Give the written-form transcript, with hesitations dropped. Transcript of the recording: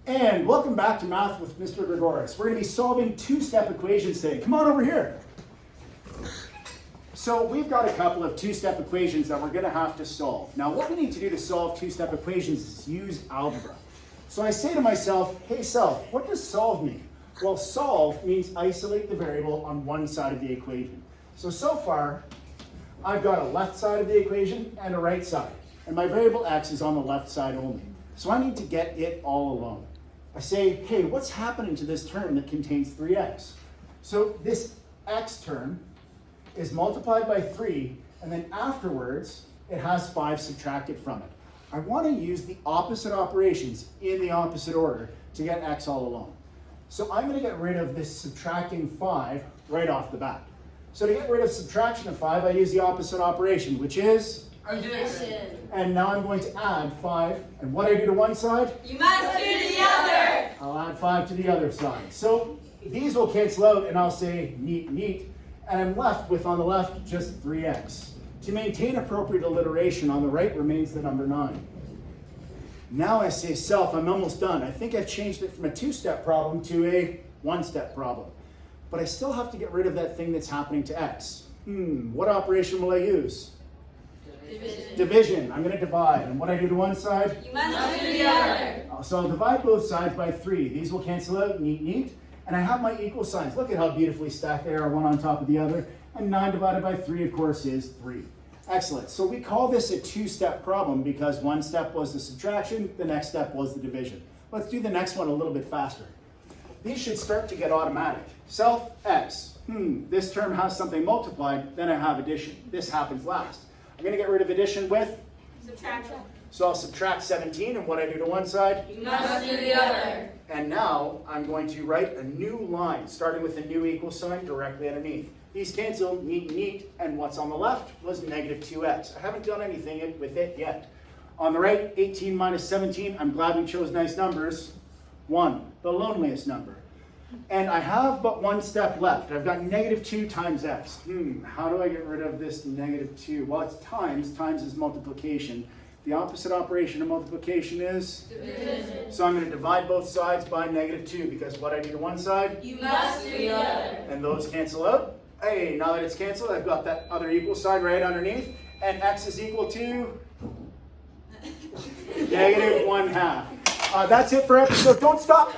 And welcome back to Math with Mr. Gregoris. We're going to be solving two-step equations today. Come on over here. So we've got a couple of two-step equations that we're going to have to solve. Now what we need to do to solve two-step equations is use algebra. So I say to myself, hey self, what does solve mean? Well, solve means isolate the variable on one side of the equation. So far, I've got a left side of the equation and a right side. And my variable x is on the left side only. So I need to get it all alone. I say, hey, what's happening to this term that contains 3x? So this x term is multiplied by 3, and then afterwards, it has 5 subtracted from it. I want to use the opposite operations in the opposite order to get x all alone. So I'm going to get rid of this subtracting 5 right off the bat. So to get rid of subtraction of 5, I use the opposite operation, which is addition. And now I'm going to add 5. And what I do to one side? You must do to the other. I'll add 5 to the other side. So these will cancel out, and I'll say neat, neat. And I'm left with, on the left, just 3x. To maintain appropriate alliteration, on the right remains the number 9. Now I say, self, I'm almost done. I think I've changed it from a two-step problem to a one-step problem. But I still have to get rid of that thing that's happening to x. What operation will I use? Division. I'm going to divide. And what I do to one side? You must do the other. So I'll divide both sides by 3. These will cancel out, neat, neat. And I have my equal signs. Look at how beautifully stacked they are, one on top of the other. And 9 divided by 3, of course, is 3. Excellent. So we call this a two-step problem because one step was the subtraction, the next step was the division. Let's do the next one a little bit faster. These should start to get automatic. Self x. This term has something multiplied, then I have addition. This happens last. I'm going to get rid of addition with Subtraction. So I'll subtract 17, and what I do to one side? You must do the other. And now I'm going to write a new line, starting with a new equal sign directly underneath. These cancel, neat, neat, and what's on the left was negative 2x. I haven't done anything with it yet. On the right, 18 minus 17, I'm glad we chose nice numbers. 1, the loneliest number. And I have but one step left. I've got negative 2 times x. How do I get rid of this negative 2? Well, it's times. Times is multiplication. The opposite operation of multiplication is? Division. So I'm going to divide both sides by negative 2 because what I do to one side? You must do the other. And those cancel out. Hey, now that it's canceled, I've got that other equal sign right underneath. And x is equal to? Negative 1/2. That's it for episode. Don't stop.